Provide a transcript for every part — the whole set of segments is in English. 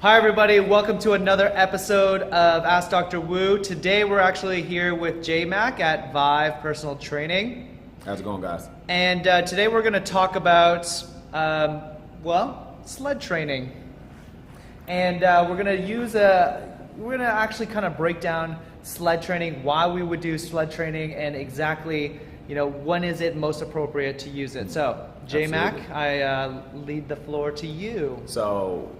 Hi everybody, welcome to another episode of Ask Dr. Wu. Today we're actually here with JMAC at Vive Personal Training. How's it going, guys? And today we're going to talk about, sled training. And we're going to actually kind of break down sled training, why we would do sled training, and exactly, when is it most appropriate to use it. So, JMAC, Absolutely. I lead the floor to you. So,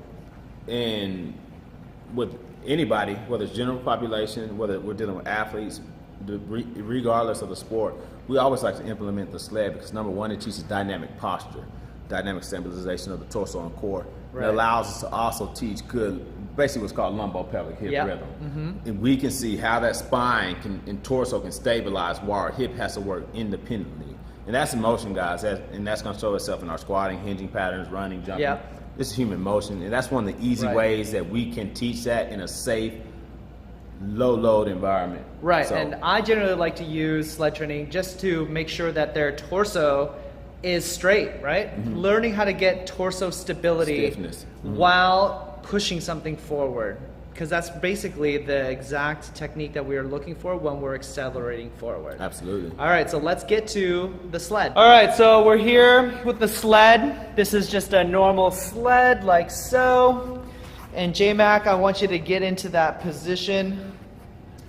with anybody, whether it's general population, whether we're dealing with athletes, regardless of the sport, we always like to implement the sled because number one, it teaches dynamic posture, dynamic stabilization of the torso and core. Right. It allows us to also teach basically what's called lumbo-pelvic hip rhythm. Mm-hmm. And we can see how that spine and torso can stabilize while our hip has to work independently. And that's motion, guys, and that's going to show itself in our squatting, hinging patterns, running, jumping. Yep. This is human motion, and that's one of the easy ways that we can teach that in a safe, low-load environment. Right, so, and I generally like to use sled training just to make sure that their torso is straight, right? Mm-hmm. Learning how to get torso stability stiffness. Mm-hmm. while pushing something forward, because that's basically the exact technique that we are looking for when we're accelerating forward. Absolutely. All right, so let's get to the sled. All right, so we're here with the sled. This is just a normal sled like so. And JMAC, I want you to get into that position.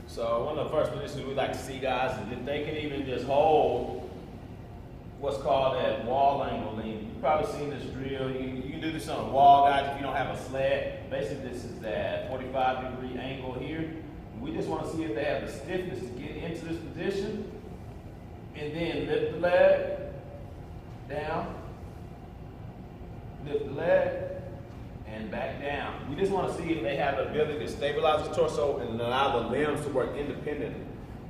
So one of the first positions we like to see, guys, is if they can even just hold what's called that wall angle lean. You've probably seen this drill. You can do this on a wall, guys, if you don't have a sled. Basically, this is that 45-degree angle here. And we just want to see if they have the stiffness to get into this position. And then lift the leg down, lift the leg, and back down. We just want to see if they have the ability to stabilize the torso and allow the limbs to work independently.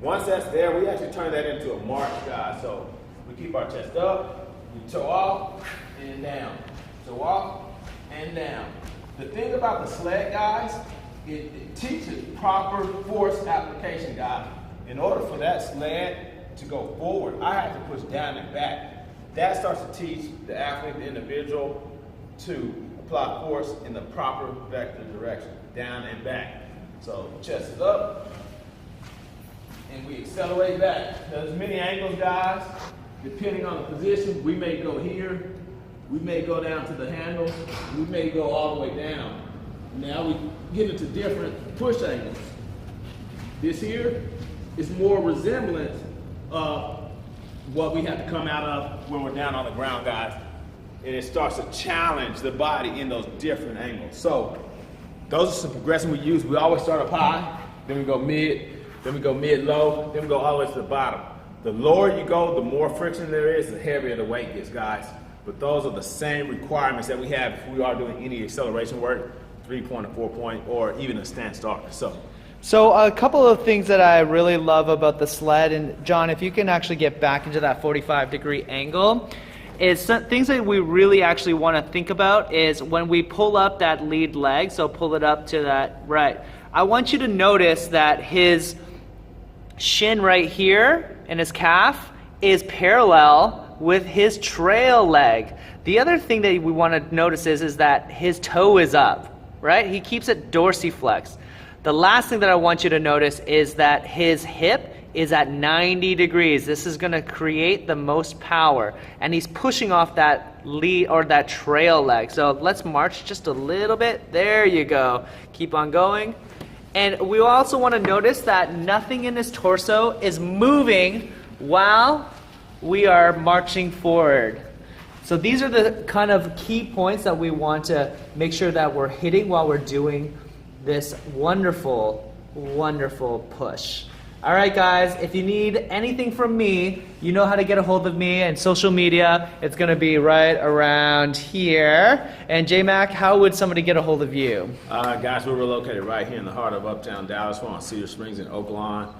Once that's there, we actually turn that into a march, guys. So we keep our chest up, we toe off and down, toe off and down. The thing about the sled, guys, it teaches proper force application, guys. In order for that sled to go forward, I have to push down and back. That starts to teach the athlete, the individual, to apply force in the proper vector direction, down and back. So chest is up, and we accelerate back. There's many angles, guys. Depending on the position, we may go here, we may go down to the handle, we may go all the way down. Now we get into different push angles. This here is more resemblant of what we have to come out of when we're down on the ground, guys. And it starts to challenge the body in those different angles. So those are some progression we use. We always start up high, then we go mid, then we go mid-low, then we go all the way to the bottom. The lower you go, the more friction there is, the heavier the weight gets, guys. But those are the same requirements that we have if we are doing any acceleration work, 3-point or 4-point, or even a stand-start. So a couple of things that I really love about the sled, and John, if you can actually get back into that 45-degree angle, is some things that we really actually want to think about is when we pull up that lead leg, so pull it up to that right. I want you to notice that his shin right here and his calf is parallel with his trail leg. The other thing that we want to notice is that his toe is up, right? He keeps it dorsiflex. The last thing that I want you to notice is that his hip is at 90 degrees. This is going to create the most power, and he's pushing off that lead or that trail leg. So let's march just a little bit. There you go. Keep on going. And we also want to notice that nothing in his torso is moving while we are marching forward. So these are the kind of key points that we want to make sure that we're hitting while we're doing this wonderful, wonderful push. All right, guys, if you need anything from me, you know how to get a hold of me and social media. It's going to be right around here. And JMAC, how would somebody get a hold of you? Guys, we're located right here in the heart of uptown Dallas. We're on Cedar Springs in Oak Lawn,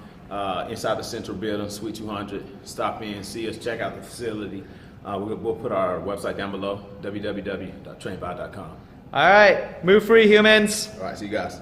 inside the Central Building, Suite 200. Stop in, see us, check out the facility. We'll put our website down below, www.trainby.com. All right, move free, humans. All right, see you guys.